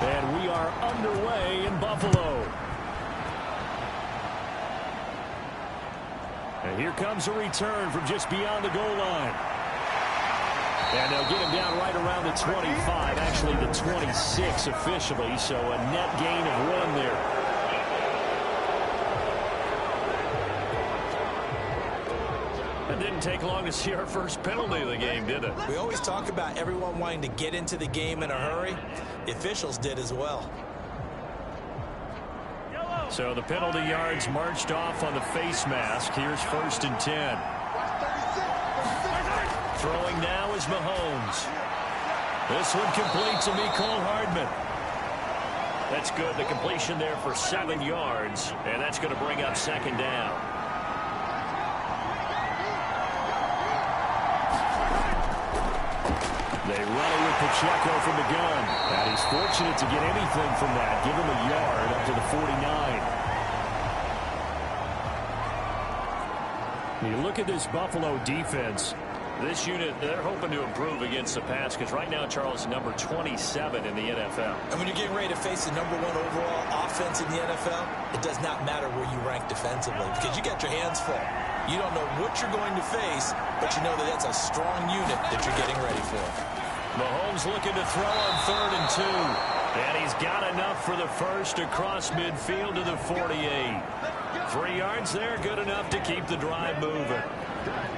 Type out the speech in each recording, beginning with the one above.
And we are underway in Buffalo. And here comes a return from just beyond the goal line. And they'll get him down right around the 25, actually the 26 officially, so a net gain of 1 there. It didn't take long to see our first penalty of the game, did it? We always talk about everyone wanting to get into the game in a hurry. The officials did as well. So the penalty yards marched off on the face mask. Here's 1st and 10. Throwing now is Mahomes. This one complete to Mecole Hardman. That's good. The completion there for 7 yards, and that's going to bring up 2nd down. They run it with Pacheco from the gun. And he's fortunate to get anything from that. Give him a yard up to the 49. You look at this Buffalo defense. This unit, they're hoping to improve against the pass because right now, Charles, number 27 in the NFL. And when you're getting ready to face the #1 overall offense in the NFL, it does not matter where you rank defensively because you got your hands full. You don't know what you're going to face, but you know that that's a strong unit that you're getting ready for. Mahomes looking to throw on 3rd and 2. And he's got enough for the first across midfield to the 48. 3 yards there, good enough to keep the drive moving.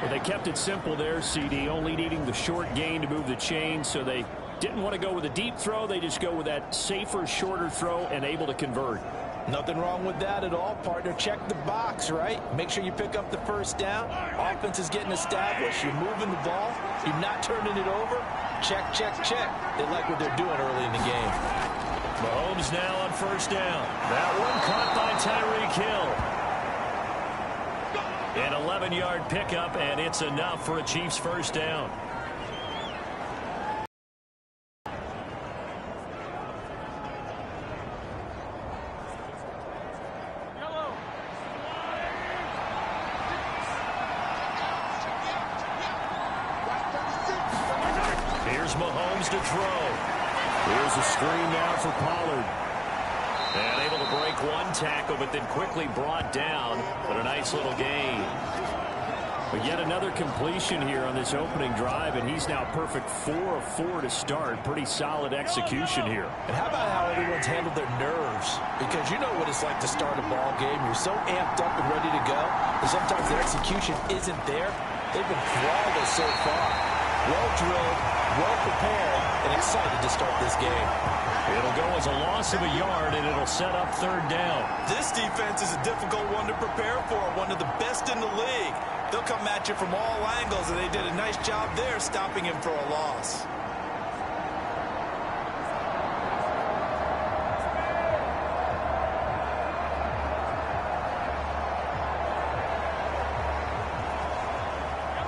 Well, they kept it simple there, CD, only needing the short gain to move the chain, so they didn't want to go with a deep throw. They just go with that safer, shorter throw and able to convert. Nothing wrong with that at all, partner. Check the box, right? Make sure you pick up the first down. Offense is getting established. You're moving the ball. You're not turning it over. Check, check, check. They like what they're doing early in the game. Mahomes now on 1st down. That one caught by Tyreek Hill. An 11-yard pickup, and it's enough for a Chiefs 1st down. Here's Mahomes to throw. Here's a screen now for Pollard. And able to break 1 tackle, but then quickly brought down. But a nice little gain. But yet another completion here on this opening drive, and he's now perfect 4 of 4 to start. Pretty solid execution here. And how about how everyone's handled their nerves? Because you know what it's like to start a ball game. You're so amped up and ready to go, but sometimes the execution isn't there. They've been flawless so far. Well drilled, well prepared, and excited to start this game. It'll go as a loss of a yard, and it'll set up 3rd down. This defense is a difficult one to prepare for, one of the best in the league. They'll come at you from all angles, and they did a nice job there stopping him for a loss.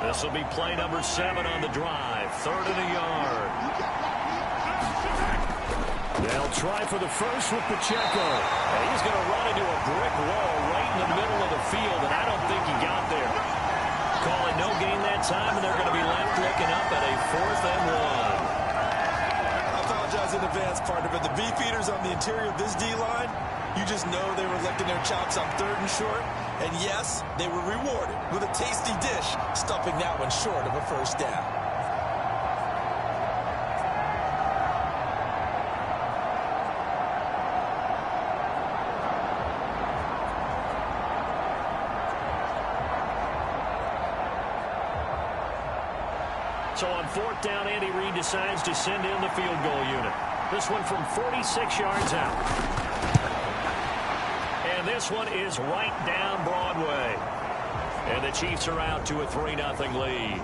This will be play number 7 on the drive. 3rd and a yard. They'll try for the first with Pacheco. And he's going to run into a brick wall right in the middle of the field, and I don't think he got there. Call it no gain that time, and they're going to be left looking up at a 4th and 1. I apologize in advance, partner, but the beefeaters on the interior of this D-line, you just know they were licking their chops on 3rd and short. And yes, they were rewarded with a tasty dish, stuffing that one short of a 1st down. So on 4th down, Andy Reid decides to send in the field goal unit. This one from 46 yards out. And this one is right down Broadway. And the Chiefs are out to a 3-0 lead.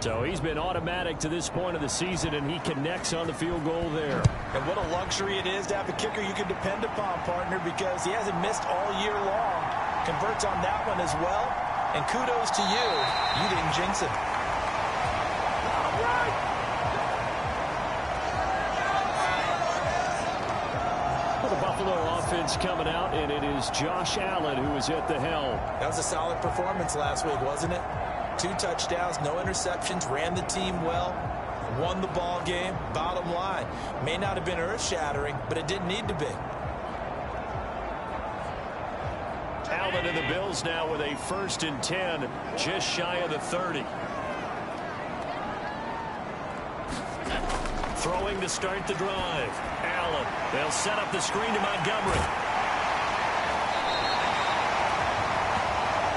So he's been automatic to this point of the season, and he connects on the field goal there. And what a luxury it is to have a kicker you can depend upon, partner, because he hasn't missed all year long. Converts on that one as well. And kudos to you. You didn't jinx it. All right. Well, the Buffalo offense coming out, and it is Josh Allen who is at the helm. That was a solid performance last week, wasn't it? 2 touchdowns, no interceptions, ran the team well, won the ball game. Bottom line, may not have been earth-shattering, but it didn't need to be. Allen and the Bills now with a 1st and 10, just shy of the 30. Throwing to start the drive. Allen. They'll set up the screen to Montgomery.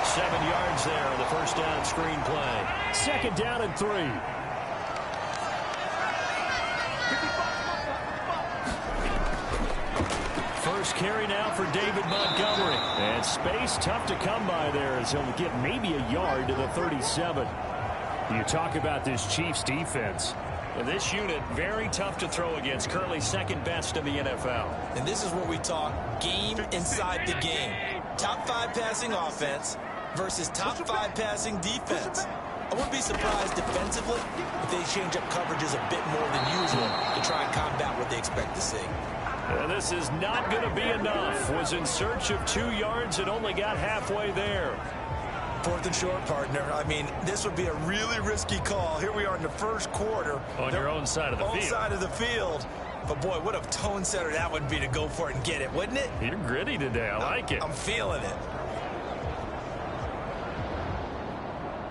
7 yards there on the first down screen play. 2nd down and 3. First carry now for David Montgomery. And space tough to come by there as he'll get maybe a yard to the 37. You talk about this Chiefs defense. And this unit, very tough to throw against. Currently 2nd best in the NFL. And this is where we talk game inside the game. Top 5 passing offense versus top 5 passing defense. I wouldn't be surprised defensively if they change up coverages a bit more than usual to try and combat what they expect to see. And this is not going to be enough. Was in search of 2 yards and only got halfway there. 4th and short, partner. I mean, this would be a really risky call. Here we are in the first quarter. On your own side of the field. Own side of the field. But, boy, what a tone setter that would be to go for it and get it, wouldn't it? You're gritty today. I like it. I'm feeling it.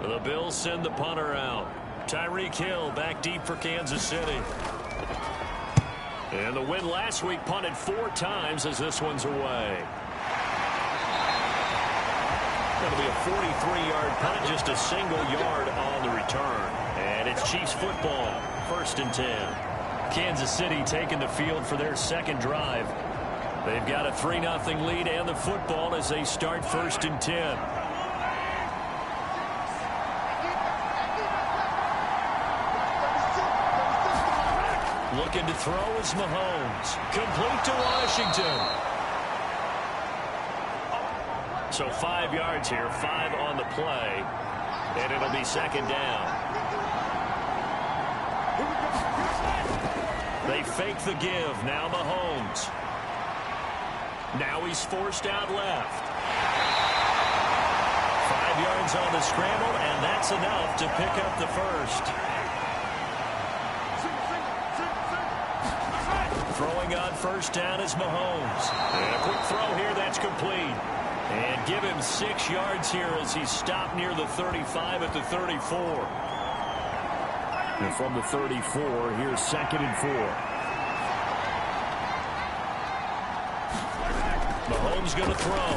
The Bills send the punter out. Tyreek Hill back deep for Kansas City. And the win last week punted 4 times as this one's away. That'll be a 43-yard punt, just a single yard on the return. And it's Chiefs football, 1st and 10. Kansas City taking the field for their 2nd drive. They've got a 3-0 lead and the football as they start 1st and 10. Looking to throw is Mahomes. Complete to Washington. So 5 yards here, 5 on the play, and it'll be 2nd down. They fake the give. Now Mahomes. Now he's forced out left. 5 yards on the scramble, and that's enough to pick up the first. Throwing on 1st down is Mahomes. And a quick throw here, that's complete. And give him 6 yards here as he's stopped near the 35 at the 34. And from the 34, here's 2nd and 4. Mahomes going to throw.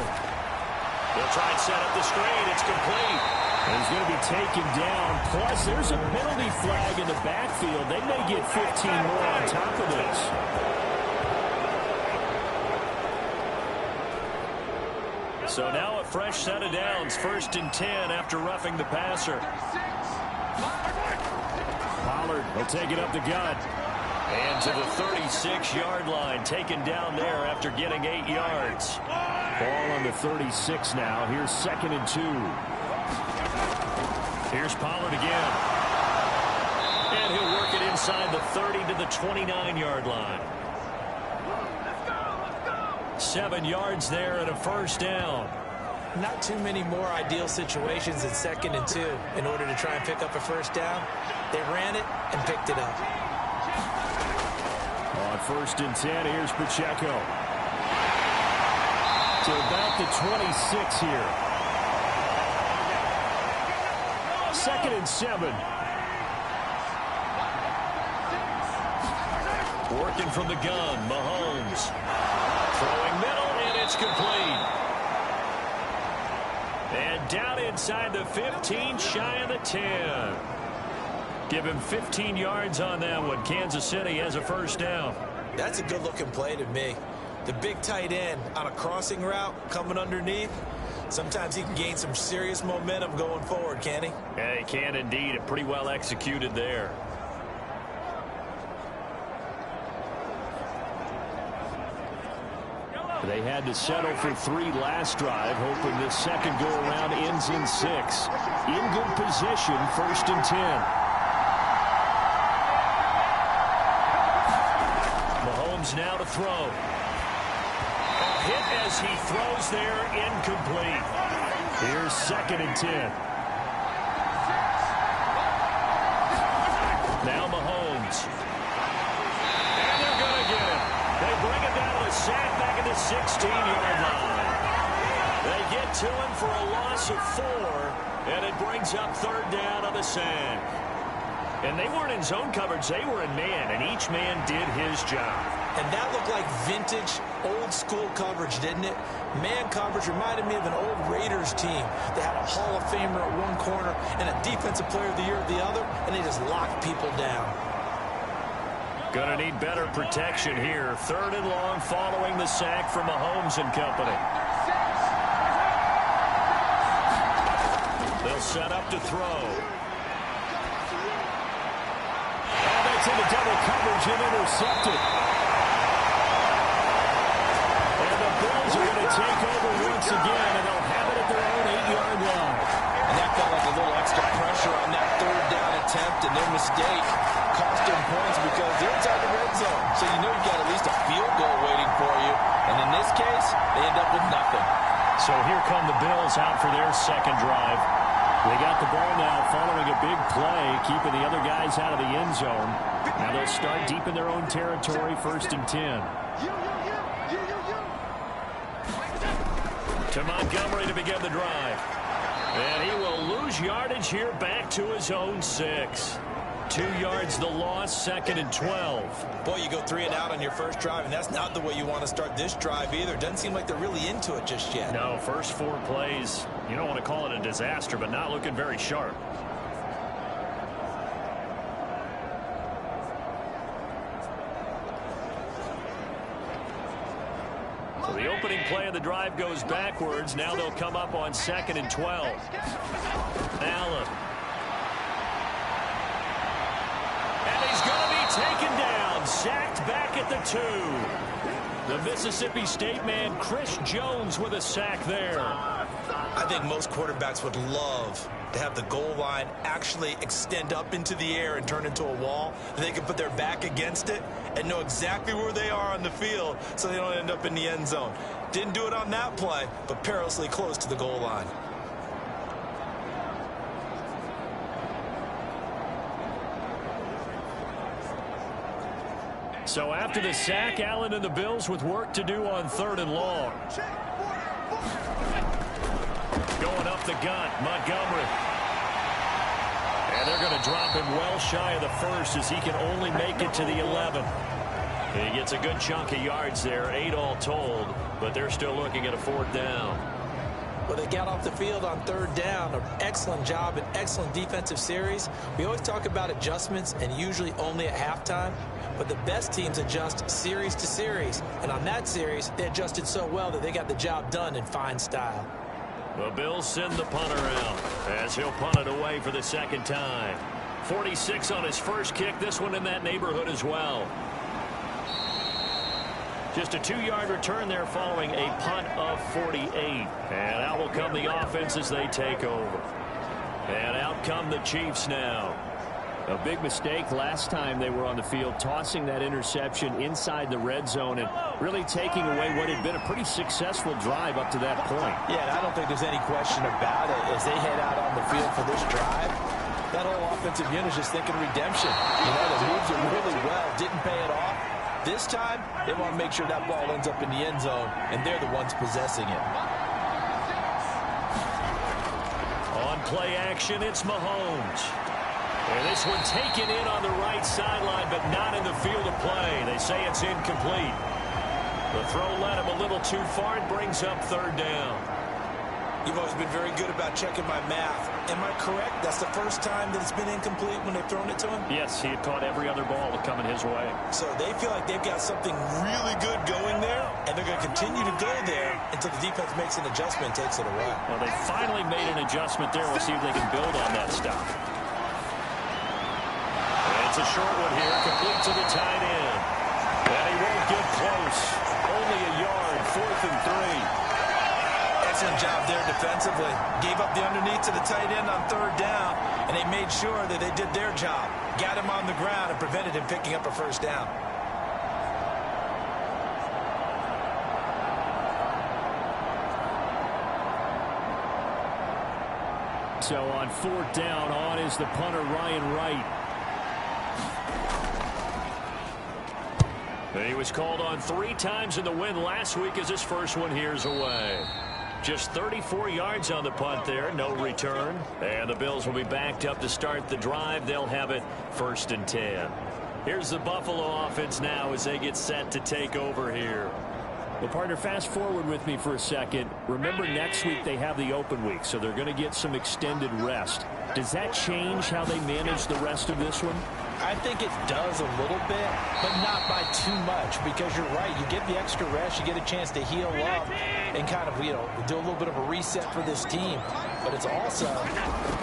They'll try and set up the screen. It's complete. And he's going to be taken down. Plus, there's a penalty flag in the backfield. They may get 15 more on top of this. So now a fresh set of downs. 1st and 10 after roughing the passer. Pollard will take it up the gut. And to the 36-yard line. Taken down there after getting 8 yards. Ball on the 36 now. Here's 2nd and 2. Here's Pollard again. And he'll work it inside the 30 to the 29-yard line. 7 yards there and a 1st down. Not too many more ideal situations than 2nd and 2 in order to try and pick up a 1st down. They ran it and picked it up. On 1st and 10, here's Pacheco. To about the 26 here. 2nd and 7. Working from the gun, Mahomes. Throwing middle, and it's complete. And down inside the 15, shy of the 10. Give him 15 yards on that one. Kansas City has a 1st down. That's a good-looking play to me. The big tight end on a crossing route coming underneath. Sometimes he can gain some serious momentum going forward, can he? Yeah, he can indeed. Pretty well executed there. They had to settle for 3 last drive, hoping this second go-around ends in 6. In good position, 1st and 10. Mahomes now to throw. A hit as he throws there, incomplete. Here's 2nd and 10. Mahomes. And they're going to get him. They bring him down to the sack back at the 16-yard line. They get to him for a loss of 4, and it brings up third down on the sack. And they weren't in zone coverage. They were in man, and each man did his job. And that looked like vintage, old-school coverage, didn't it? Man coverage reminded me of an old Raiders team that had a Hall of Famer at one corner and a Defensive Player of the Year at the other, and they just locked people down. Going to need better protection here. Third and long following the sack from Mahomes and company. They'll set up to throw. Oh, that's into double coverage and intercepted. And the Bills are going to take over once again, and they'll have it at their own 8-yard line. And that felt like a little extra pressure on that third down attempt, and their mistake cost them points because they're inside the red zone. So you know you've got at least a field goal waiting for you. And in this case, they end up with nothing. So here come the Bills out for their second drive. They got the ball now following a big play, keeping the other guys out of the end zone. Now they'll start deep in their own territory, 1st and 10. To Montgomery to begin the drive. And he will lose yardage here back to his own 6. 2 yards the loss, 2nd and 12. Boy, you go 3 and out on your first drive, and that's not the way you want to start this drive either. Doesn't seem like they're really into it just yet. No, first 4 plays, you don't want to call it a disaster, but not looking very sharp. So the opening play of the drive goes backwards. Now they'll come up on 2nd and 12. Allen. And he's going to be taken down. Sacked back at the 2. The Mississippi State man, Chris Jones, with a sack there. I think most quarterbacks would love to have the goal line actually extend up into the air and turn into a wall. They can put their back against it and know exactly where they are on the field so they don't end up in the end zone. Didn't do it on that play, but perilously close to the goal line. So after the sack, Allen and the Bills with work to do on 3rd and long. Going up the gut, Montgomery. And they're going to drop him well shy of the 1st as he can only make it to the 11. He gets a good chunk of yards there, 8 all told, but they're still looking at a 4th down. Well, they got off the field on 3rd down. An excellent job, an excellent defensive series. We always talk about adjustments and usually only at halftime, but the best teams adjust series to series. And on that series, they adjusted so well that they got the job done in fine style. The Bills send the punter out as he'll punt it away for the 2nd time. 46 on his first kick, this one in that neighborhood as well. Just a 2-yard return there following a punt of 48. And out will come the offense as they take over. And out come the Chiefs now. A big mistake last time they were on the field, tossing that interception inside the red zone and really taking away what had been a pretty successful drive up to that point. Yeah, and I don't think there's any question about it. As they head out on the field for this drive, that whole offensive unit is just thinking redemption. You know, they moved it really well, didn't pay it off. This time, they want to make sure that ball ends up in the end zone, and they're the ones possessing it. On play action, it's Mahomes. And this one taken in on the right sideline, but not in the field of play. They say it's incomplete. The throw led him a little too far. It brings up 3rd down. You've always been very good about checking my math. Am I correct? That's the first time that it's been incomplete when they've thrown it to him? Yes, he had caught every other ball coming his way. So they feel like they've got something really good going there, and they're going to continue to go there until the defense makes an adjustment and takes it away. Well, they finally made an adjustment there. We'll see if they can build on that stop. It's a short one here, complete to the tight end. And he won't get close. Only a yard, 4th and 3. Excellent job there defensively. Gave up the underneath to the tight end on 3rd down, and they made sure that they did their job. Got him on the ground and prevented him picking up a 1st down. So on 4th down, on is the punter, Ryan Wright. He was called on 3 times in the win last week as his first one here's away. Just 34 yards on the punt there, no return. And the Bills will be backed up to start the drive. They'll have it 1st and 10. Here's the Buffalo offense now as they get set to take over here. Well, partner, fast forward with me for a second. Remember, next week they have the open week, so they're going to get some extended rest. Does that change how they manage the rest of this one? I think it does a little bit, but not by too much, because you're right. You get the extra rest, you get a chance to heal up and kind of, do a little bit of a reset for this team. But it's also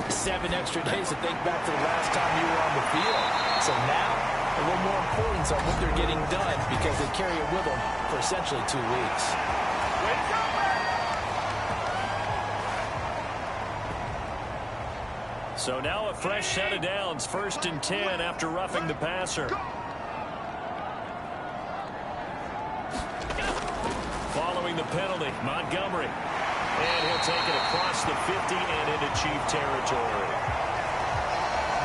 7 extra days to think back to the last time you were on the field. So now, a little more importance on what they're getting done because they carry it with them for essentially 2 weeks. So now a fresh set of downs, 1st and 10 after roughing the passer. Following the penalty, Montgomery. And he'll take it across the 50 and into Chief territory.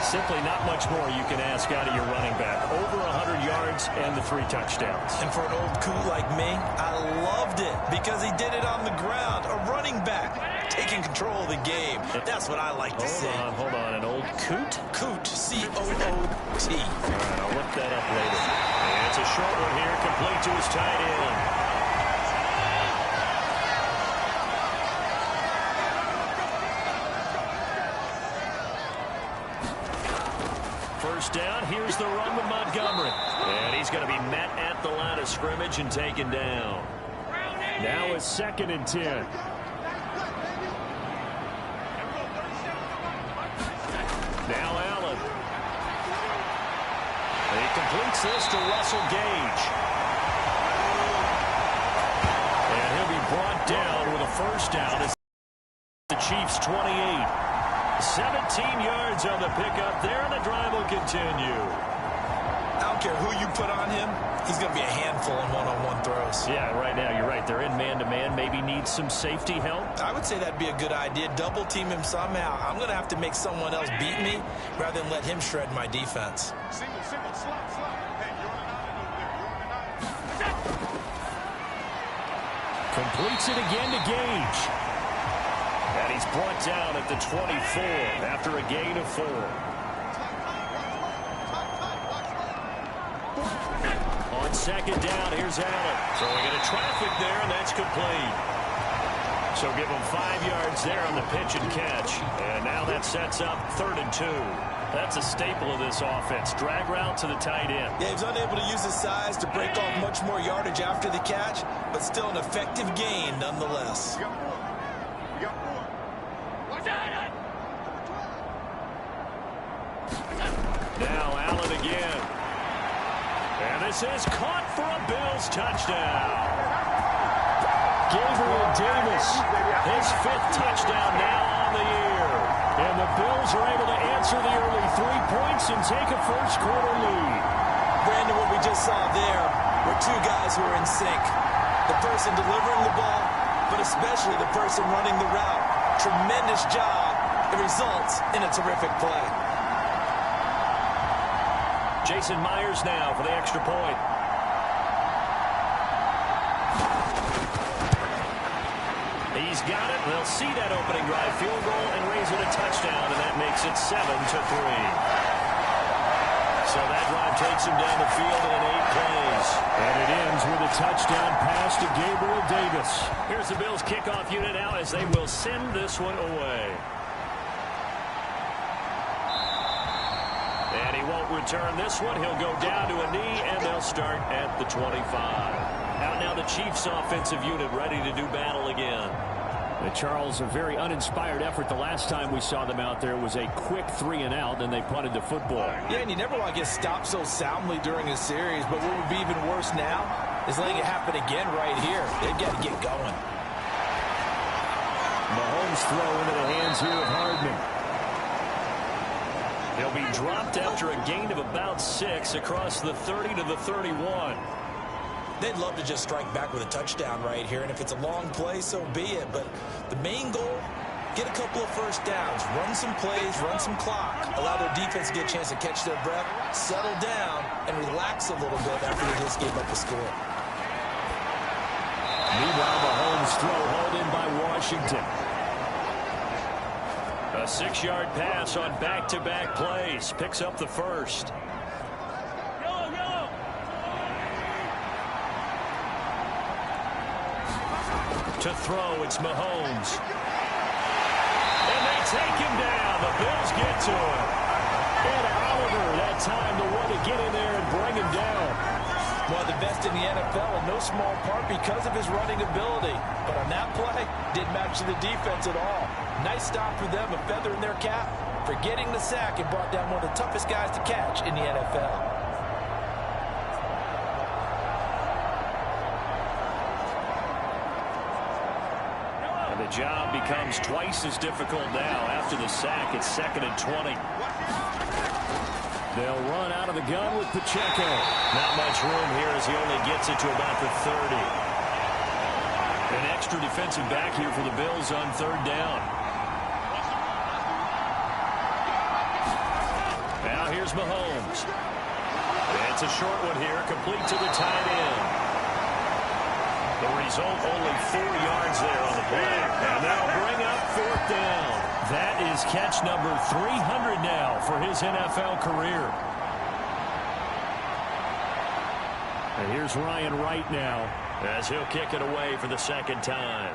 Simply not much more you can ask out of your running back. Over 100 yards and the 3 touchdowns. And for an old coot like me, I loved it because he did it on the ground. A running back taking control of the game. That's what I like to see. Hold on. An old coot? Coot, C-O-O-T. All right, I'll look that up later. And it's a short one here, complete to his tight end. First down, here's the run with Montgomery. And he's going to be met at the line of scrimmage and taken down. Now it's 2nd and 10. Now Allen. He completes this to Russell Gage. And he'll be brought down with a first down as the Chiefs 28. 17 yards on the pickup there, and the drive will continue. I don't care who you put on him, he's going to be a handful in one-on-one throws. Yeah, right now, you're right. They're in man-to-man. Maybe needs some safety help. I would say that'd be a good idea. Double team him somehow. I'm going to have to make someone else beat me rather than let him shred my defense. Single, slot. Hey, you're running out of there. Completes it again to Gage. And he's brought down at the 24 after a gain of 4. On 2nd down, here's Allen. Throwing into traffic there, and that's complete. So give him 5 yards there on the pitch and catch. And now that sets up 3rd and 2. That's a staple of this offense. Drag route to the tight end. Yeah, he was unable to use his size to break off much more yardage after the catch, but still an effective gain nonetheless. Now Allen again. And this is caught for a Bills touchdown. Gabriel Davis, his 5th touchdown now on the year. And the Bills are able to answer the early 3 points and take a first-quarter lead. Brandon, what we just saw there were 2 guys who are in sync. The person delivering the ball, but especially the person running the route. Tremendous job. It results in a terrific play. Jason Myers now for the extra point. He's got it. They'll see that opening drive field goal and raise it a touchdown, and that makes it 7-3. So that drive takes him down the field in 8 plays. And it ends with a touchdown pass to Gabriel Davis. Here's the Bills kickoff unit now as they will send this one away. And he won't return this one. He'll go down to a knee, and they'll start at the 25. Out now the Chiefs offensive unit ready to do battle again. Charles, a very uninspired effort. The last time we saw them out there was a quick 3-and-out, and they punted the football. Yeah, and you never want to get stopped so soundly during a series, but what would be even worse now is letting it happen again right here. They've got to get going. Mahomes throw into the hands here of Hardman. He'll be dropped after a gain of about 6 across the 30 to the 31. They'd love to just strike back with a touchdown right here, and if it's a long play, so be it. But the main goal Get a couple of first downs, run some plays, run some clock, allow their defense to get a chance to catch their breath, settle down, and relax a little bit after they just gave up a score. Meanwhile, Mahomes' throw hauled in by Washington. A 6-yard pass on back-to-back plays. Picks up the first. To throw, it's Mahomes. And they take him down. The Bills get to him. And Oliver, that time, the one to get in there and bring him down. One of the best in the NFL, in no small part because of his running ability. But on that play, didn't match the defense at all. Nice stop for them, a feather in their cap for getting the sack and brought down one of the toughest guys to catch in the NFL. And the job becomes twice as difficult now after the sack. It's 2nd and 20. They'll run out of the gun with Pacheco. Not much room here as he only gets it to about the 30. An extra defensive back here for the Bills on 3rd down. Now here's Mahomes. It's a short one here, complete to the tight end. The result, only 4 yards there on the play. And they'll bring up 4th down. That is catch number 300 now for his NFL career. And here's Ryan Wright now as he'll kick it away for the 2nd time.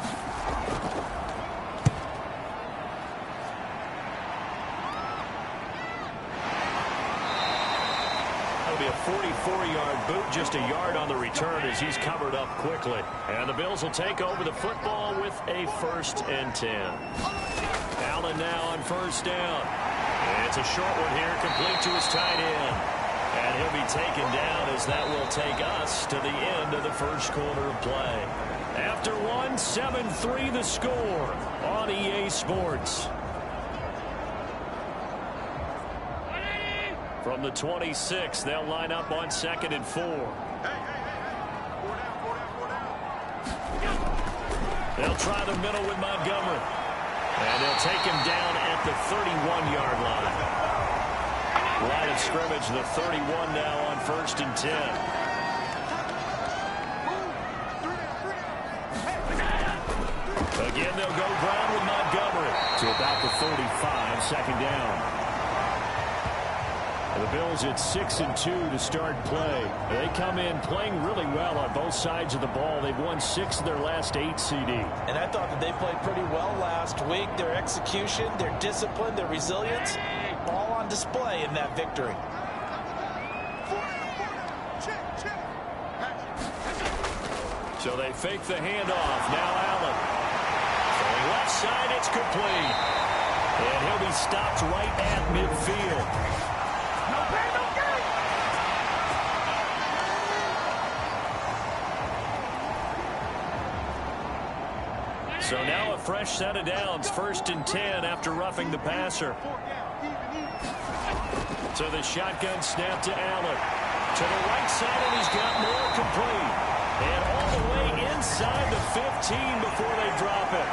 That'll be a 44-yard boot, just a yard on the return as he's covered up quickly. And the Bills will take over the football with a 1st and 10. Allen now on 1st down. It's a short one here, complete to his tight end. And he'll be taken down as that will take us to the end of the 1st quarter of play. After one, 7-3 the score on EA Sports. From the 26, they'll line up on 2nd and 4. They'll try the middle with Montgomery. And they'll take him down at the 31-yard line. Line of scrimmage, the 31 now on 1st and 10. Again, they'll go ground with Montgomery to about the 45, 2nd down. The Bills at 6-2 to start play. They come in playing really well on both sides of the ball. They've won 6 of their last 8 CD. And I thought that they played pretty well last week. Their execution, their discipline, their resilience, all on display in that victory. So they fake the handoff. Now Allen. Going left side, it's complete. And he'll be stopped right at midfield. So now a fresh set of downs, 1st and 10 after roughing the passer. So the shotgun snap to Allen. To the right side, and he's got more complete. And all the way inside the 15 before they drop it.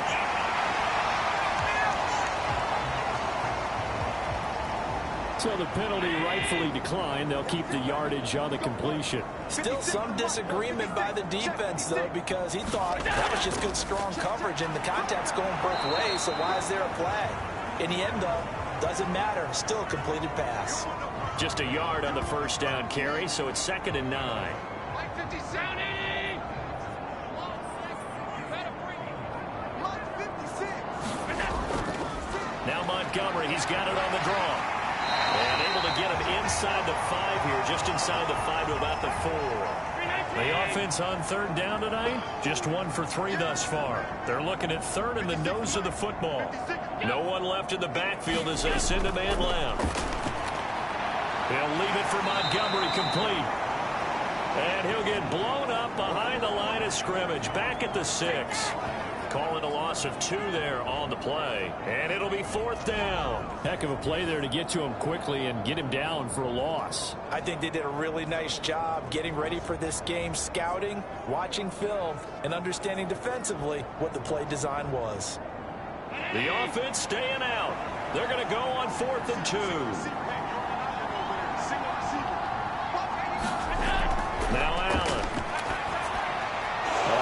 So the penalty rightfully declined. They'll keep the yardage on the completion. Still some disagreement by the defense, though, because he thought that was just good, strong coverage, and the contact's going both ways, so why is there a flag? In the end, though, doesn't matter. Still a completed pass. Just a yard on the 1st down carry, so it's 2nd and 9. Now Montgomery, he's got it on the draw. And able to get him inside the 5 here, just inside the 5 to about the 4. The offense on 3rd down tonight, just 1 for 3 thus far. They're looking at 3rd in the nose of the football. No one left in the backfield as they send a man left. He'll leave it for Montgomery complete. And he'll get blown up behind the line of scrimmage, back at the 6. Calling a loss of 2 there on the play. And it'll be 4th down. Heck of a play there to get to him quickly and get him down for a loss. I think they did a really nice job getting ready for this game, scouting, watching film, and understanding defensively what the play design was. The offense staying out. They're going to go on 4th and 2. Now Allen.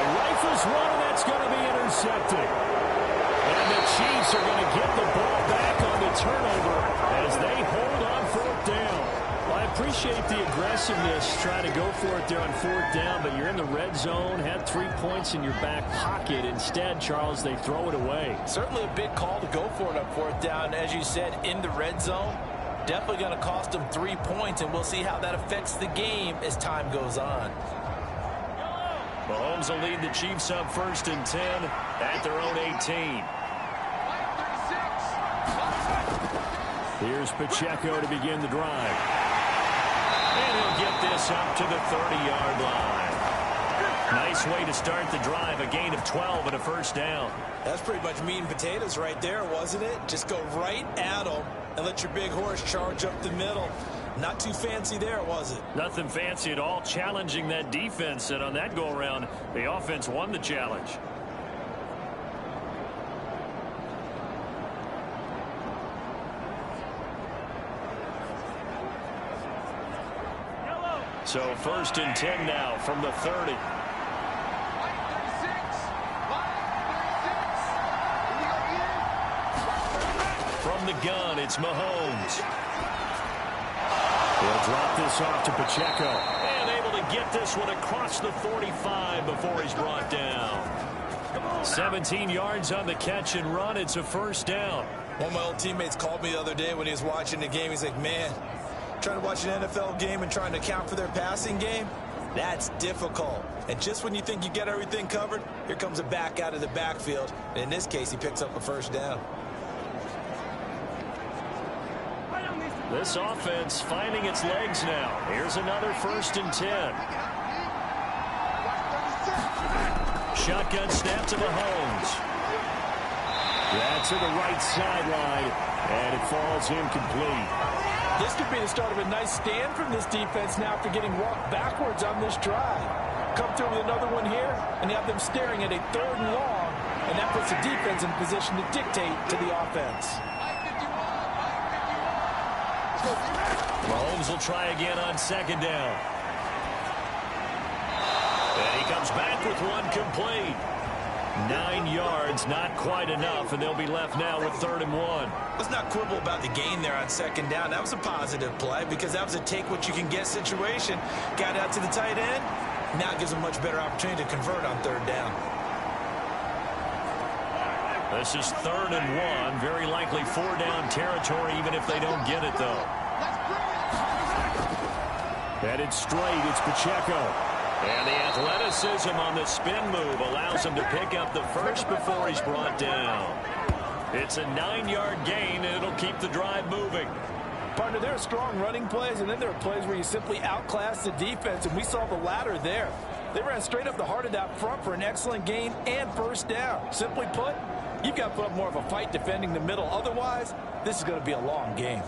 Rifles one, and that's going to be intercepted. And the Chiefs are going to get the ball back on the turnover as they hold on 4th down. Well, I appreciate the aggressiveness trying to go for it there on 4th down, but you're in the red zone, had 3 points in your back pocket. Instead, Charles, they throw it away. Certainly a big call to go for it on 4th down. As you said, in the red zone, definitely going to cost them 3 points, and we'll see how that affects the game as time goes on. Mahomes will lead the Chiefs up 1st and 10 at their own 18. Here's Pacheco to begin the drive. And he'll get this up to the 30-yard line. Nice way to start the drive, a gain of 12 and a 1st down. That's pretty much meat and potatoes right there, wasn't it? Just go right at them and let your big horse charge up the middle. Not too fancy there, was it? Nothing fancy at all, challenging that defense. And on that go-around, the offense won the challenge. So 1st and 10 now from the 30. From the gun, it's Mahomes. He'll drop this off to Pacheco. And able to get this one across the 45 before he's brought down. 17 yards on the catch and run. It's a 1st down. One of my old teammates called me the other day when he was watching the game. He's like, man, trying to watch an NFL game and trying to account for their passing game, that's difficult. And just when you think you get everything covered, here comes a back out of the backfield. And in this case, he picks up a 1st down. This offense finding its legs now. Here's another 1st and 10. Shotgun snap to Mahomes. That's to the right sideline, and it falls incomplete. This could be the start of a nice stand from this defense now after getting walked backwards on this drive. Come through with another one here, and you have them staring at a 3rd and long, and that puts the defense in position to dictate to the offense. Mahomes will try again on 2nd down. And he comes back with one complete. 9 yards, not quite enough, and they'll be left now with 3rd and 1. Let's not quibble about the gain there on 2nd down. That was a positive play because that was a take-what-you-can-get situation. Got out to the tight end. Now it gives them a much better opportunity to convert on 3rd down. This is 3rd and 1. Very likely 4-down territory, even if they don't get it, though. Headed straight, it's Pacheco. And the athleticism on the spin move allows him to pick up the 1st before he's brought down. It's a 9-yard gain, and it'll keep the drive moving. Partner, there are strong running plays, and then there are plays where you simply outclass the defense, and we saw the latter there. They ran straight up the heart of that front for an excellent gain and 1st down. Simply put, you've got to put up more of a fight defending the middle. Otherwise, this is going to be a long game.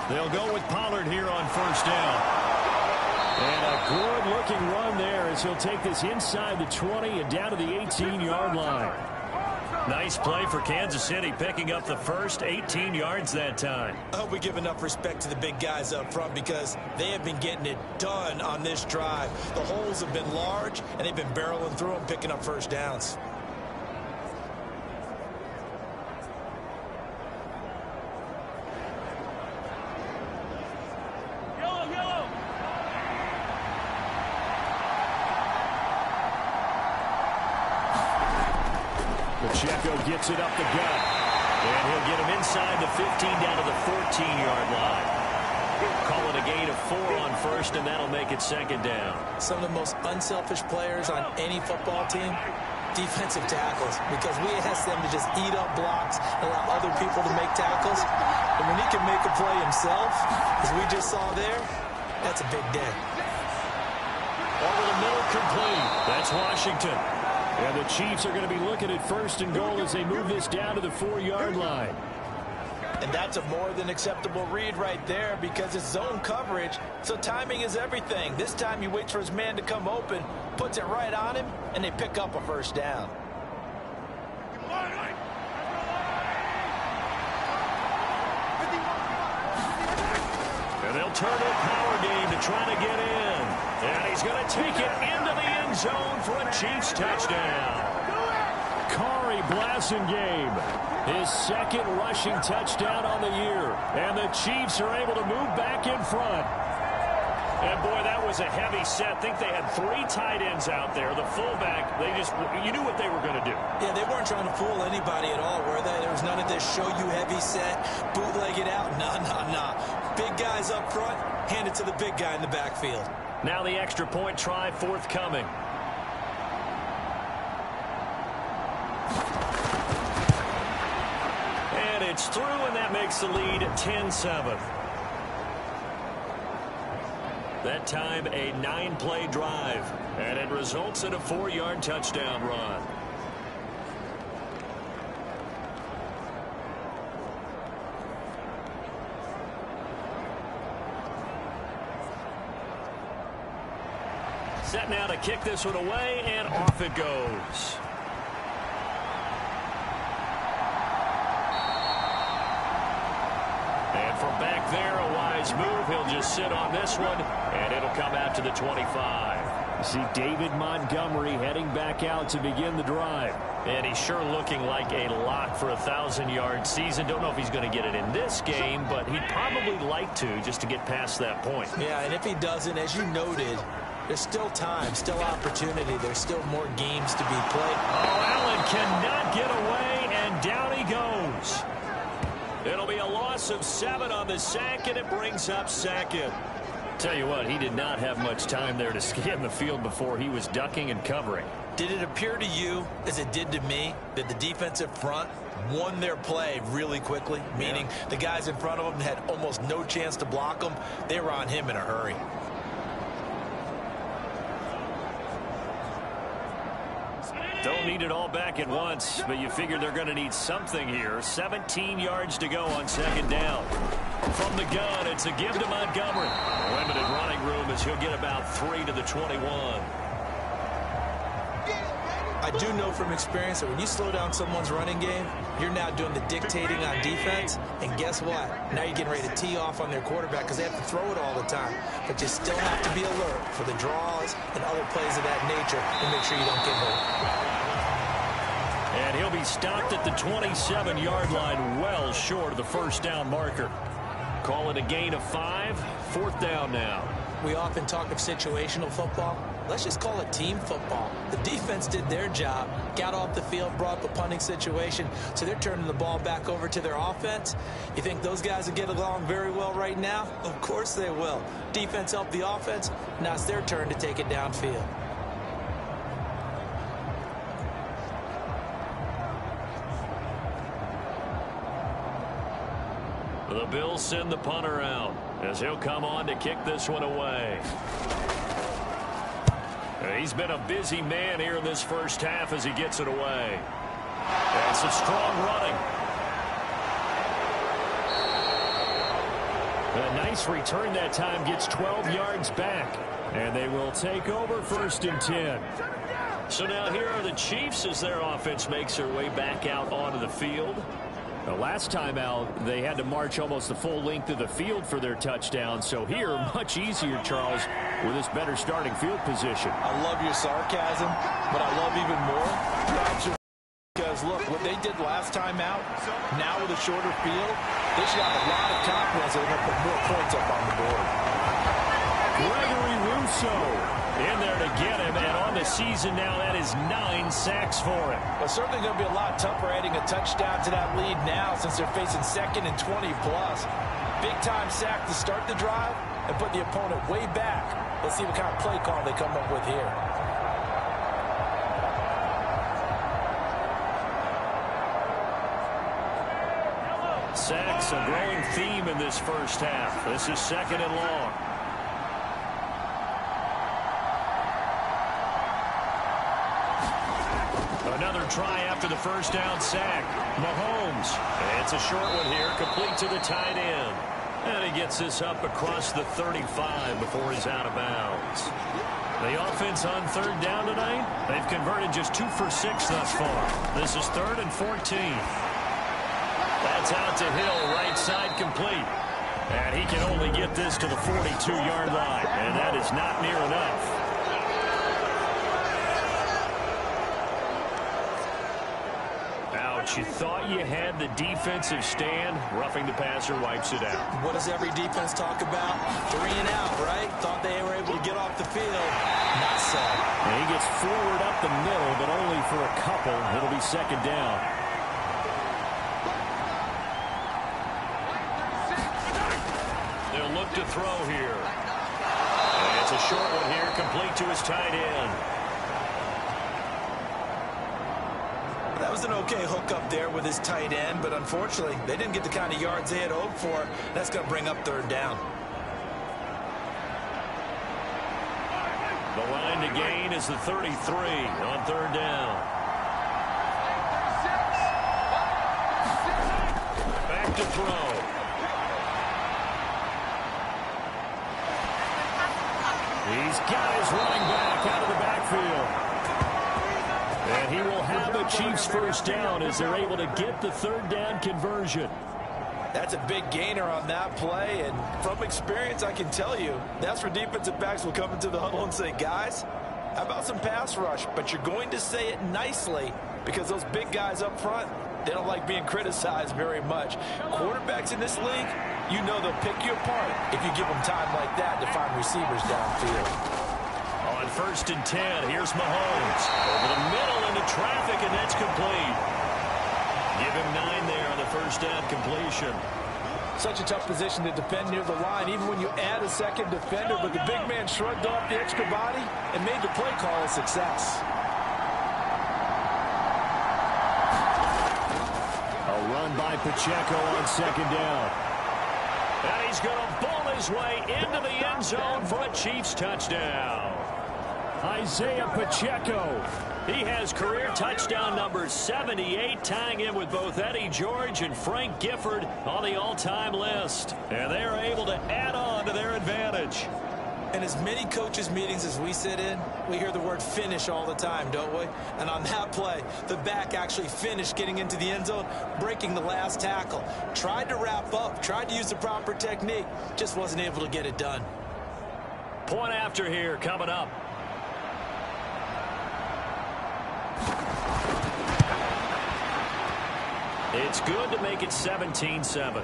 They'll go with Pollard here on 1st down. And a good-looking run there as he'll take this inside the 20 and down to the 18-yard line. Nice play for Kansas City, picking up the 1st, 18 yards that time. I hope we give enough respect to the big guys up front because they have been getting it done on this drive. The holes have been large, and they've been barreling through them, picking up 1st downs. Pacheco gets it up the gut. And he'll get him inside the 15 down to the 14-yard line. Call it a gain of 4 on 1st, and that'll make it 2nd down. Some of the most unselfish players on any football team, defensive tackles, because we ask them to just eat up blocks and allow other people to make tackles. And when he can make a play himself, as we just saw there, that's a big day. Over the middle, complete. That's Washington. And the Chiefs are going to be looking at 1st and goal as they move this down to the 4-yard line. And that's a more than acceptable read right there because it's zone coverage, so timing is everything. This time he waits for his man to come open, puts it right on him, and they pick up a first down. And they'll turn it power game to try to get in. And he's going to take it into the end zone for a Chiefs touchdown. Corey Blasingame, his second rushing touchdown on the year. And the Chiefs are able to move back in front. And, boy, that was a heavy set. I think they had 3 tight ends out there. The fullback, you knew what they were going to do. Yeah, they weren't trying to fool anybody at all, were they? There was none of this show-you heavy set, bootleg it out. Nah. Big guys up front, hand it to the big guy in the backfield. Now the extra point try forthcoming. And it's through, and that makes the lead 10-7. That time a 9-play drive, and it results in a 4-yard touchdown run. Set now to kick this one away, and off it goes. And from back there, a wise move. He'll just sit on this one, and it'll come out to the 25. You see David Montgomery heading back out to begin the drive. And he's sure looking like a lock for a 1,000-yard season. Don't know if he's going to get it in this game, but he'd probably like to just to get past that point. Yeah, and if he doesn't, as you noted, there's still time, still opportunity. There's still more games to be played. Oh, Allen cannot get away, and down he goes. It'll be a loss of 7 on the sack, and it brings up second. Tell you what, he did not have much time there to scan the field before he was ducking and covering. Did it appear to you, as it did to me, that the defensive front won their play really quickly? Meaning the guys in front of them had almost no chance to block them. They were on him in a hurry. Don't need it all back at once, but you figure they're going to need something here. 17 yards to go on second down. From the gun, it's a give to Montgomery. Limited running room as he'll get about 3 to the 21. I do know from experience that when you slow down someone's running game, you're now doing the dictating on defense. And guess what? Now you're getting ready to tee off on their quarterback because they have to throw it all the time. But you still have to be alert for the draws and other plays of that nature and make sure you don't get hurt. And he'll be stopped at the 27-yard line, well short of the first down marker. Call it a gain of 5, 4th down now. We often talk of situational football. Let's just call it team football. The defense did their job, got off the field, brought up a punting situation, so they're turning the ball back over to their offense. You think those guys will get along very well right now? Of course they will. Defense helped the offense. Now it's their turn to take it downfield. The Bills send the punter out as he'll come on to kick this one away. He's been a busy man here in this first half as he gets it away. And some strong running. A nice return that time, gets 12 yards back. And they will take over 1st and 10. So now here are the Chiefs as their offense makes their way back out onto the field. The last time out, they had to march almost the full length of the field for their touchdown. So here, much easier, Charles, with this better starting field position. I love your sarcasm, but I love even more your observation. Because, look, what they did last time out, now with a shorter field, they should have a lot of confidence that they're going to put more points up on the board. Gregory Rousseau in there to get him, and on the season now, that is 9 sacks for him. But certainly going to be a lot tougher adding a touchdown to that lead now since they're facing 2nd and 20-plus. Big-time sack to start the drive and put the opponent way back. Let's see what kind of play call they come up with here. Sacks, a growing theme in this first half. This is 2nd and long. Another try after the first down sack. Mahomes. It's a short one here, complete to the tight end. And he gets this up across the 35 before he's out of bounds. The offense on third down tonight, they've converted just 2 for 6 thus far. This is 3rd and 14. That's out to Hill, right side complete. And he can only get this to the 42-yard line, and that is not near enough. You thought you had the defensive stand. Roughing the passer wipes it out. What does every defense talk about? 3 and out, right? Thought they were able to get off the field. Not so. And he gets forward up the middle, but only for a couple. It'll be 2nd down. They'll look to throw here. And it's a short one here, complete to his tight end. That was an okay hook up there with his tight end, but unfortunately, they didn't get the kind of yards they had hoped for. That's going to bring up 3rd down. The line to gain is the 33 on 3rd down. Back to throw. He's got his running back out of the backfield. And he will have the Chiefs' first down as they're able to get the 3rd down conversion. That's a big gainer on that play, and from experience, I can tell you, that's where defensive backs will come into the huddle and say, guys, how about some pass rush? But you're going to say it nicely because those big guys up front, they don't like being criticized very much. Quarterbacks in this league, you know they'll pick you apart if you give them time like that to find receivers downfield. On 1st and 10, here's Mahomes. Over the middle into traffic, and that's complete. Give him 9 there on the first down completion. Such a tough position to defend near the line, even when you add a second defender, but the big man shrugged off the extra body and made the play call a success. A run by Pacheco on 2nd down. And he's going to ball his way into the end zone for a Chiefs touchdown. Isaiah Pacheco. He has career touchdown number 78, tying him with both Eddie George and Frank Gifford on the all-time list. And they're able to add on to their advantage. In as many coaches' meetings as we sit in, we hear the word finish all the time, don't we? And on that play, the back actually finished getting into the end zone, breaking the last tackle. Tried to wrap up, tried to use the proper technique, just wasn't able to get it done. Point after here coming up. It's good to make it 17-7.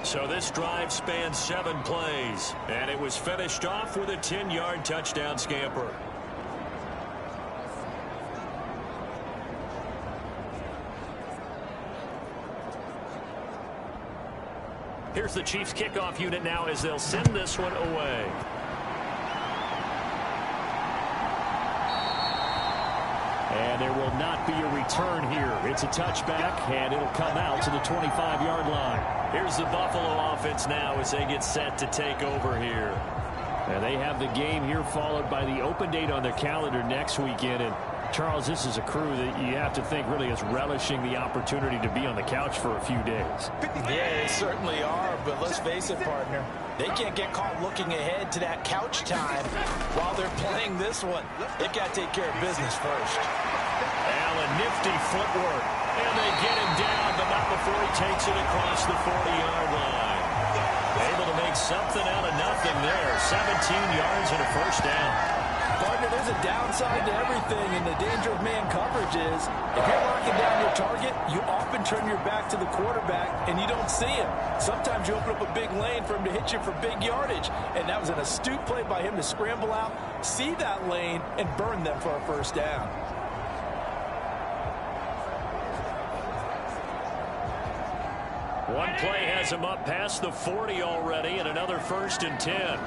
So this drive spans 7 plays, and it was finished off with a 10-yard touchdown scamper. Here's the Chiefs kickoff unit now as they'll send this one away. And there will not be a return here. It's a touchback, and it'll come out to the 25-yard line. Here's the Buffalo offense now as they get set to take over here. And they have the game here followed by the open date on their calendar next weekend. And Charles, this is a crew that you have to think really is relishing the opportunity to be on the couch for a few days. Yeah, they certainly are, but let's face it, partner. They can't get caught looking ahead to that couch time while they're playing this one. They've got to take care of business first. Allen, nifty footwork. And they get him down, but not before he takes it across the 40-yard line. Able to make something out of nothing there. 17 yards and a first down. Partner, there's a downside to everything, and the danger of man coverage is if you're locking down your target, you often turn your back to the quarterback, and you don't see him. Sometimes you open up a big lane for him to hit you for big yardage, and that was an astute play by him to scramble out, see that lane, and burn them for a first down. One play has him up past the 40 already, and another 1st and 10.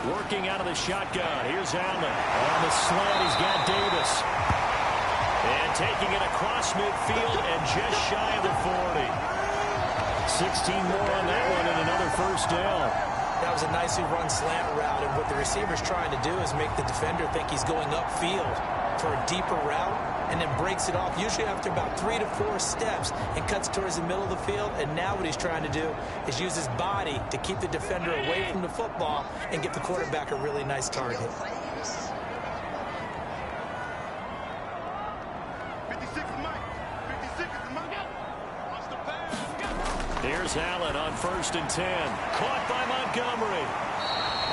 Working out of the shotgun. Here's Allen. On the slant, he's got Davis. And taking it across midfield and just shy of the 40. 16 more on that one and another first down. That was a nicely run slant route, and what the receiver's trying to do is make the defender think he's going upfield for a deeper route, and then breaks it off, usually after about 3 to 4 steps, and cuts towards the middle of the field. And now what he's trying to do is use his body to keep the defender away from the football and get the quarterback a really nice target. 56 is Mike. 56 is Mike. Wants the pass. Here's Allen on 1st and 10. Caught by Montgomery.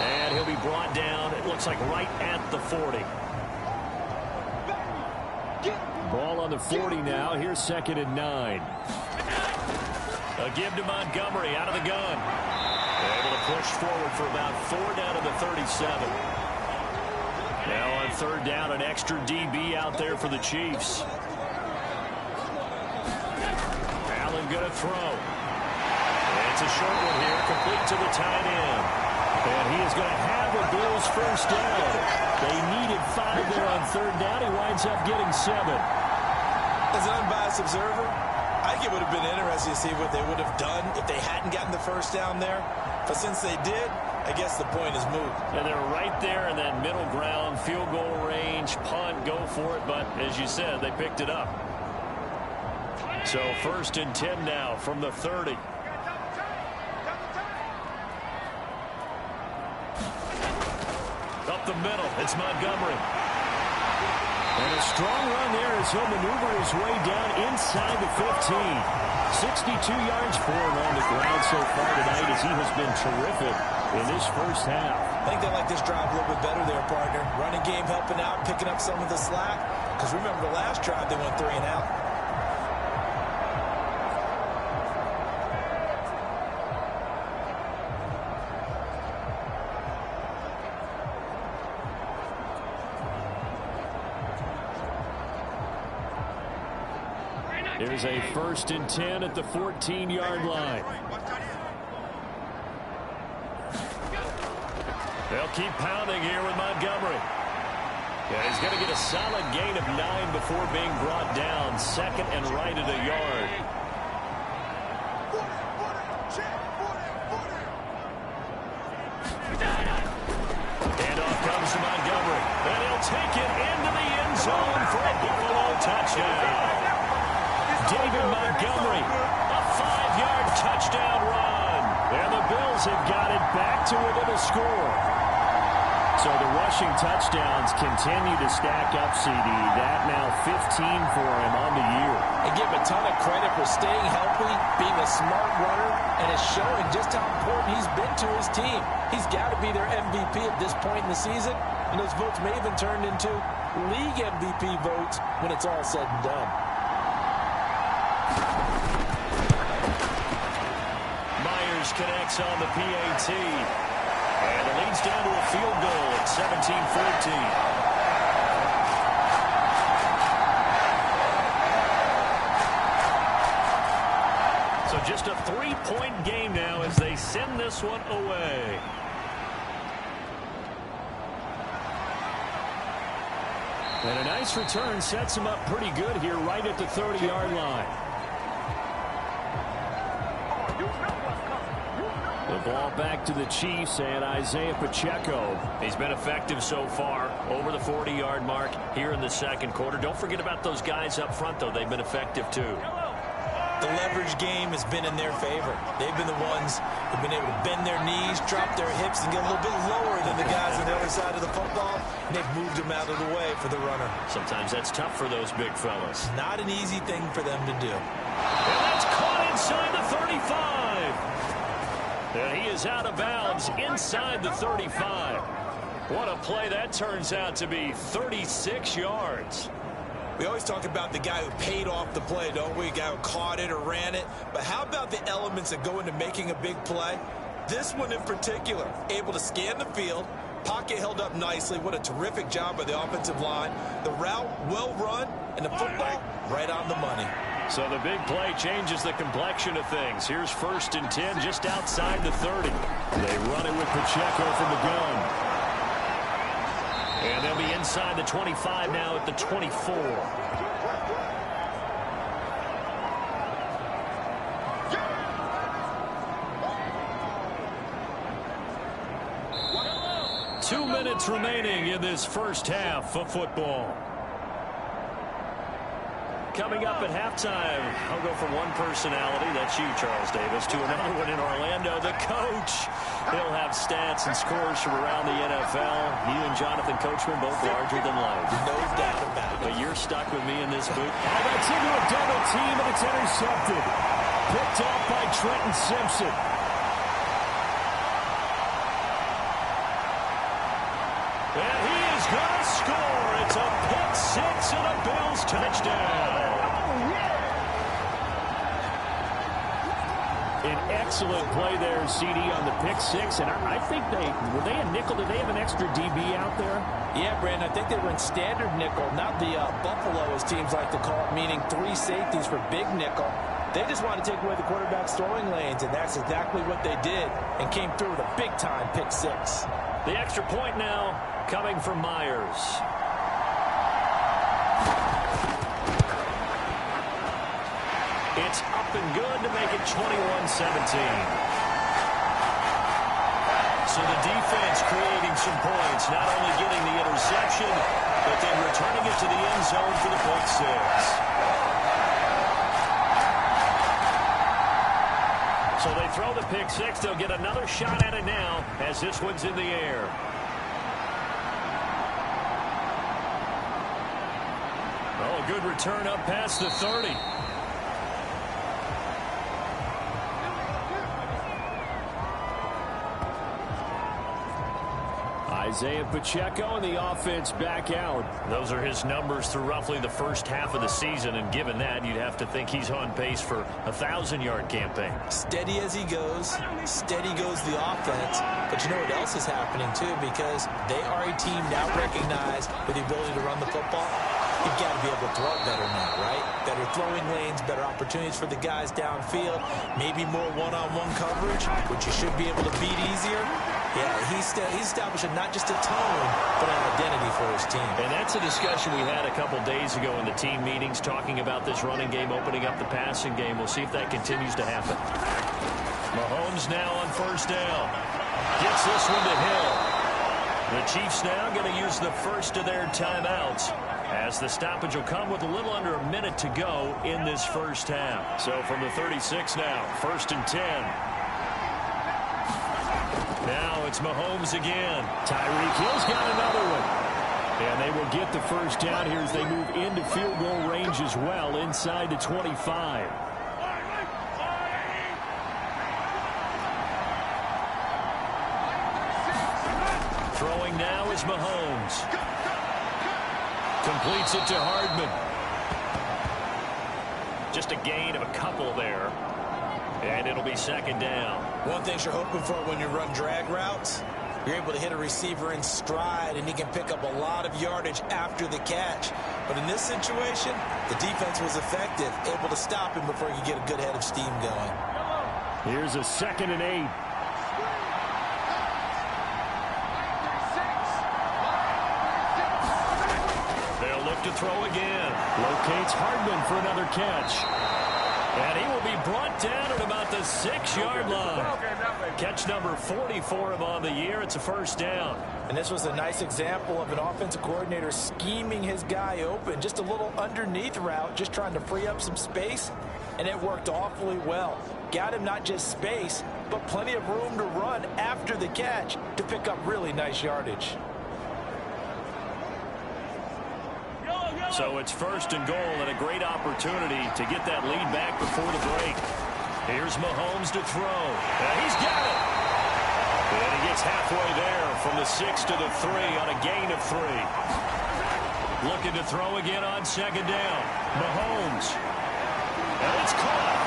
And he'll be brought down, it looks like right at the 40. Ball on the 40 now. Here's 2nd and 9. A give to Montgomery out of the gun. Able to push forward for about 4 down to the 37. Now on 3rd down, an extra DB out there for the Chiefs. Allen going to throw. It's a short one here, complete to the tight end. And he is going to have the Bills' first down. They needed 5 there on 3rd down. He winds up getting 7. As an unbiased observer, I think it would have been interesting to see what they would have done if they hadn't gotten the first down there. But since they did, I guess the point is moot. And they're right there in that middle ground, field goal range, punt, go for it. But as you said, they picked it up. So 1st and 10 now from the 30. Up the middle, it's Montgomery. And a strong run there as he'll maneuver his way down inside the 15. 62 yards for him on the ground so far tonight as he has been terrific in this first half. I think they like this drive a little bit better there, partner. Running game helping out, picking up some of the slack. Because remember the last drive, they went 3 and out. Here's a 1st and 10 at the 14-yard line. They'll keep pounding here with Montgomery. Yeah, he's going to get a solid gain of 9 before being brought down. 2nd and right at a yard. Handoff comes to Montgomery. And he'll take it into the end zone for a Buffalo touchdown. David Montgomery, a 5-yard touchdown run. And the Bills have got it back to within a score. So the rushing touchdowns continue to stack up, CD. That now 15 for him on the year. I give him a ton of credit for staying healthy, being a smart runner, and is showing just how important he's been to his team. He's got to be their MVP at this point in the season, and those votes may even turn into league MVP votes when it's all said and done. Myers connects on the PAT. And it leads down to a field goal at 17-14. So just a 3-point game now as they send this one away. And a nice return sets him up pretty good here right at the 30-yard line. The ball back to the Chiefs and Isaiah Pacheco. He's been effective so far over the 40-yard mark here in the second quarter. Don't forget about those guys up front, though. They've been effective, too. The leverage game has been in their favor. They've been the ones who've been able to bend their knees, drop their hips, and get a little bit lower than the guys on the other side of the football. And they've moved them out of the way for the runner. Sometimes that's tough for those big fellas. Not an easy thing for them to do. And that's caught inside the 35. And he is out of bounds inside the 35. What a play that turns out to be. 36 yards. We always talk about the guy who paid off the play, don't we? A guy who caught it or ran it. But how about the elements that go into making a big play? This one in particular, able to scan the field, pocket held up nicely. What a terrific job by the offensive line. The route well run, and the football right on the money. So the big play changes the complexion of things. Here's 1st and 10 just outside the 30. They run it with Pacheco from the gun. And they'll be inside the 25 now at the 24. 2 minutes remaining in this first half of football. Coming up at halftime, I'll go from one personality, that's you, Charles Davis, to another one in Orlando, the coach. He'll have stats and scores from around the NFL. You and Jonathan Coachman both larger than life. No doubt about it. But you're stuck with me in this booth. Oh, that's into a double team, and it's intercepted. Picked off by Trenton Simpson. And he is going to score. It's a pick six and a Bills touchdown. An excellent play there, CD, on the pick six. And I think were they a nickel? Did they have an extra DB out there? Yeah, Brandon, I think they were in standard nickel, not the Buffalo, as teams like to call it, meaning 3 safeties for big nickel. They just want to take away the quarterback's throwing lanes, and that's exactly what they did, and came through with a big-time pick six. The extra point now coming from Myers. It's up and good to make it 21-17. So the defense creating some points, not only getting the interception, but then returning it to the end zone for the pick six. So they throw the pick six. They'll get another shot at it now as this one's in the air. Oh, a good return up past the 30. Isaiah Pacheco and the offense back out. Those are his numbers through roughly the first half of the season, and given that, you'd have to think he's on pace for a 1,000-yard campaign. Steady as he goes, steady goes the offense. But you know what else is happening, too? Because they are a team now recognized with the ability to run the football. You've got to be able to throw it better now, right? Better throwing lanes, better opportunities for the guys downfield, maybe more one-on-one coverage, which you should be able to beat easier. Yeah, he's establishing not just a tone, but an identity for his team. And that's a discussion we had a couple days ago in the team meetings, talking about this running game, opening up the passing game. We'll see if that continues to happen. Mahomes now on first down. Gets this one to Hill. The Chiefs now going to use the first of their timeouts, as the stoppage will come with a little under a minute to go in this first half. So from the 36 now, 1st and 10. Now it's Mahomes again. Tyreek Hill's got another one. And they will get the first down here as they move into field goal range as well, inside the 25. Throwing now is Mahomes. Completes it to Hardman. Just a gain of a couple there. And it'll be second down. One thing you're hoping for when you run drag routes, you're able to hit a receiver in stride, and he can pick up a lot of yardage after the catch. But in this situation, the defense was effective, able to stop him before he could get a good head of steam going. Here's a 2nd and 8. They'll look to throw again. Locates Hardman for another catch. And he will be brought down at about the 6-yard line. Catch number 40 for him on the year. It's a first down. And this was a nice example of an offensive coordinator scheming his guy open. Just a little underneath route, just trying to free up some space. And it worked awfully well. Got him not just space, but plenty of room to run after the catch to pick up really nice yardage. So it's 1st and goal, and a great opportunity to get that lead back before the break. Here's Mahomes to throw. And he's got it. And he gets halfway there from the 6 to the 3 on a gain of 3. Looking to throw again on 2nd down. Mahomes. And it's caught.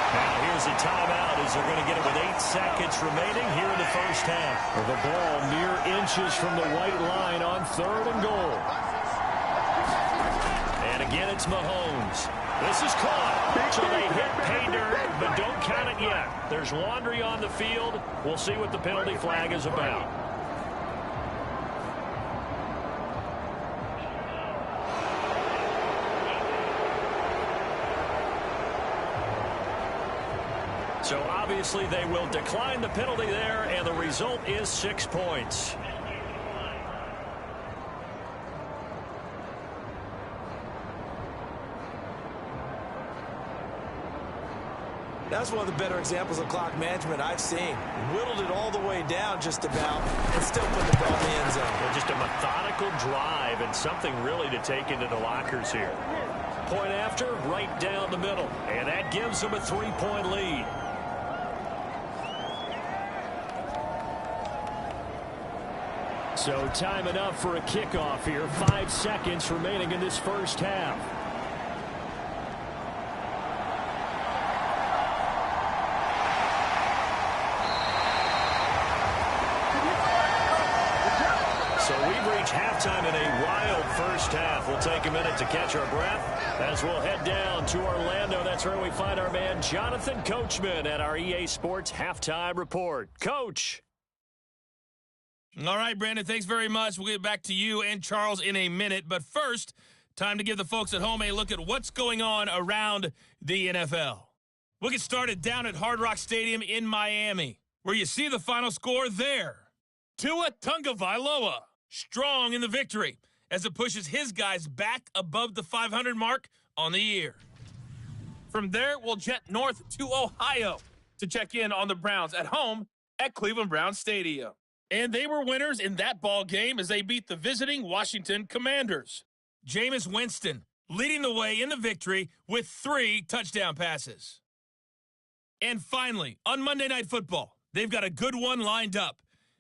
Now here's a timeout as they're going to get it with 8 seconds remaining here in the first half. The ball mere inches from the white line on 3rd and goal. And again, it's Mahomes. This is caught. So they hit pay dirt, but don't count it yet. There's laundry on the field. We'll see what the penalty flag is about. So obviously they will decline the penalty there, and the result is 6 points. That's one of the better examples of clock management I've seen. Whittled it all the way down just about and still put the ball in the end zone. Well, just a methodical drive and something really to take into the lockers here. Point after, right down the middle. And that gives them a 3-point lead. So time enough for a kickoff here. 5 seconds remaining in this first half. So we've reached halftime in a wild first half. We'll take a minute to catch our breath as we'll head down to Orlando. That's where we find our man Jonathan Coachman at our EA Sports Halftime Report. Coach. All right, Brandon, thanks very much. We'll get back to you and Charles in a minute. But first, time to give the folks at home a look at what's going on around the NFL. We'll get started down at Hard Rock Stadium in Miami, where you see the final score there. Tua Tagovailoa strong in the victory as it pushes his guys back above the 500 mark on the year. From there, we'll jet north to Ohio to check in on the Browns at home at Cleveland Browns Stadium. And they were winners in that ball game as they beat the visiting Washington Commanders. Jameis Winston leading the way in the victory with 3 touchdown passes. And finally, on Monday Night Football, they've got a good one lined up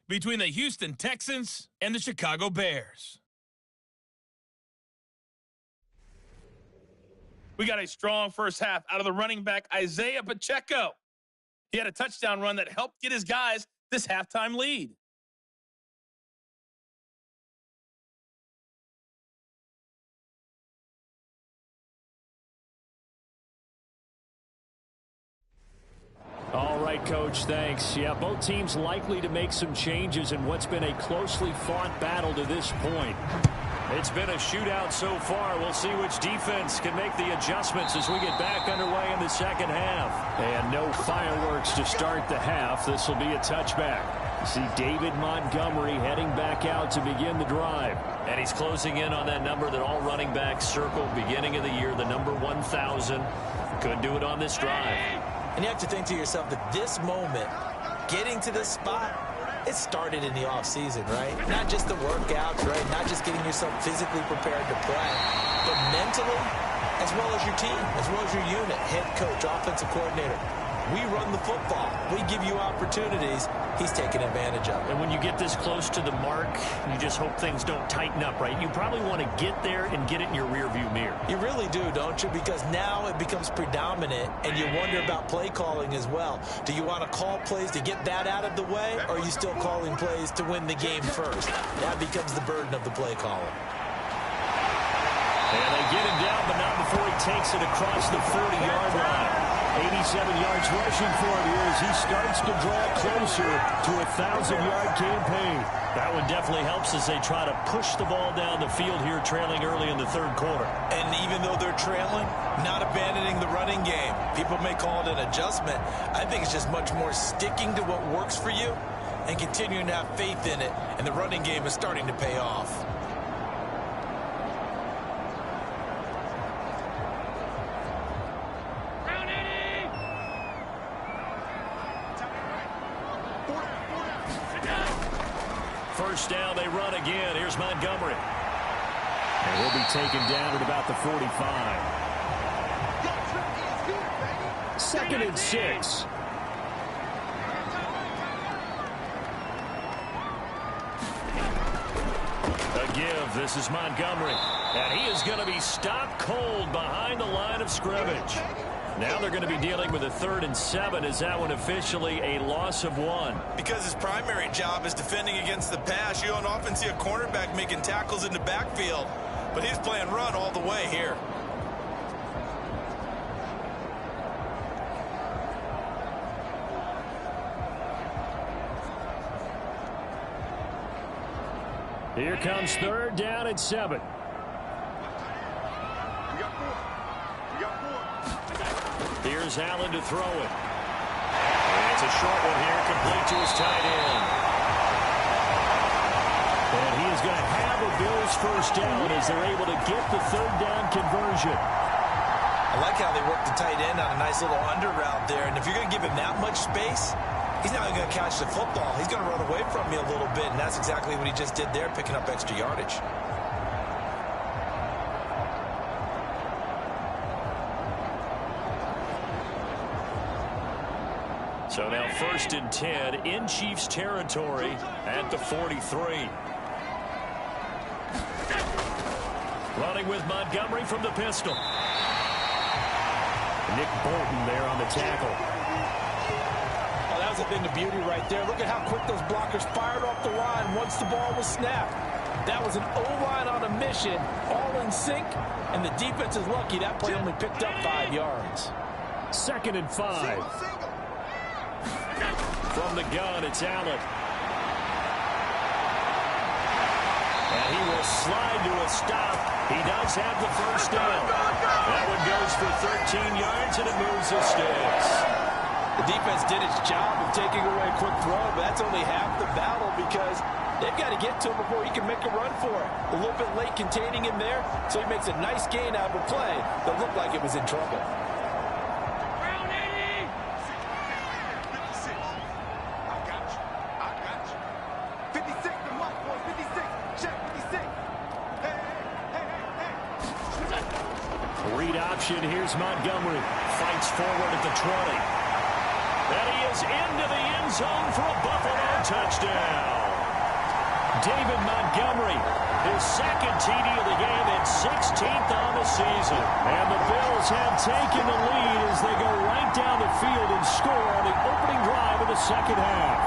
between the Houston Texans and the Chicago Bears. We got a strong first half out of the running back Isaiah Pacheco. He had a touchdown run that helped get his guys this halftime lead. All right, Coach, thanks. Yeah, both teams likely to make some changes in what's been a closely fought battle to this point. It's been a shootout so far. We'll see which defense can make the adjustments as we get back underway in the second half. And no fireworks to start the half. This will be a touchback. You see David Montgomery heading back out to begin the drive. And he's closing in on that number that all running backs circled beginning of the year, the number 1,000. Could do it on this drive. And you have to think to yourself that this moment, getting to this spot, it started in the offseason, right? Not just the workouts, right? Not just getting yourself physically prepared to play, but mentally, as well as your team, as well as your unit, head coach, offensive coordinator. We run the football. We give you opportunities. He's taking advantage of it. And when you get this close to the mark, you just hope things don't tighten up, right? You probably want to get there and get it in your rearview mirror. You really do, don't you? Because now it becomes predominant, and you wonder about play calling as well. Do you want to call plays to get that out of the way, or are you still calling plays to win the game first? That becomes the burden of the play caller. And they get him down, but not before he takes it across the 40-yard line. 87 yards rushing for him here as he starts to draw closer to a 1,000-yard campaign. That one definitely helps as they try to push the ball down the field here, trailing early in the third quarter. And even though they're trailing, not abandoning the running game. People may call it an adjustment. I think it's just much more sticking to what works for you and continuing to have faith in it. And the running game is starting to pay off. First down, they run again. Here's Montgomery. And he'll be taken down at about the 45. 2nd and 6. A give. This is Montgomery. And he is going to be stopped cold behind the line of scrimmage. Now they're going to be dealing with a 3rd and 7. Is that one officially a loss of 1? Because his primary job is defending against the pass. You don't often see a cornerback making tackles in the backfield. But he's playing run all the way here. Here comes 3rd down and 7. Here's Allen to throw it. It's a short one here, complete to his tight end. And he is going to have a Bills first down as they're able to get the third down conversion. I like how they work the tight end on a nice little under route there. And if you're going to give him that much space, he's not going to catch the football. He's going to run away from you a little bit, and that's exactly what he just did there, picking up extra yardage. So now 1st and 10 in Chiefs territory at the 43. Running with Montgomery from the pistol. Nick Bolton there on the tackle. Oh, that was a thing of beauty right there. Look at how quick those blockers fired off the line once the ball was snapped. That was an O-line on a mission, all in sync, and the defense is lucky that play only picked up 5 yards. 2nd and 5. From the gun, it's Allen. And he will slide to a stop. He does have the first down. That one goes for 13 yards, and it moves the sticks. The defense did its job of taking away a quick throw, but that's only half the battle because they've got to get to him before he can make a run for it. A little bit late containing him there, so he makes a nice gain out of a play that looked like it was in trouble. Here's Montgomery. Fights forward at the 20. And he is into the end zone for a Buffalo touchdown. David Montgomery, his 2nd TD of the game and 16th on the season. And the Bills have taken the lead as they go right down the field and score on the opening drive of the 2nd half.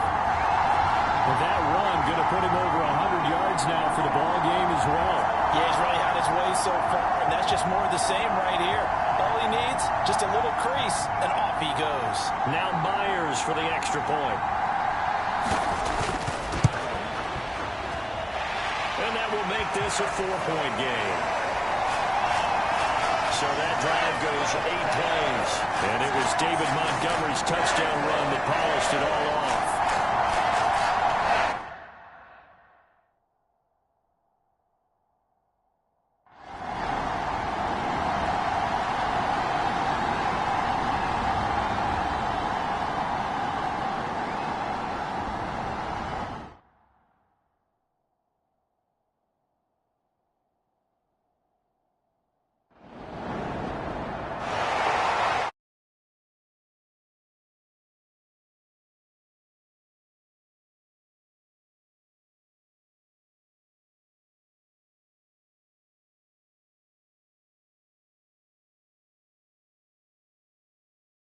And that run going to put him over 100 yards now for the ball game as well. Yeah, he's really had his way so far, and that's just more of the same right here. All he needs, just a little crease, and off he goes. Now Myers for the extra point. And that will make this a 4-point game. So that drive goes 8 plays. And it was David Montgomery's touchdown run that polished it all off.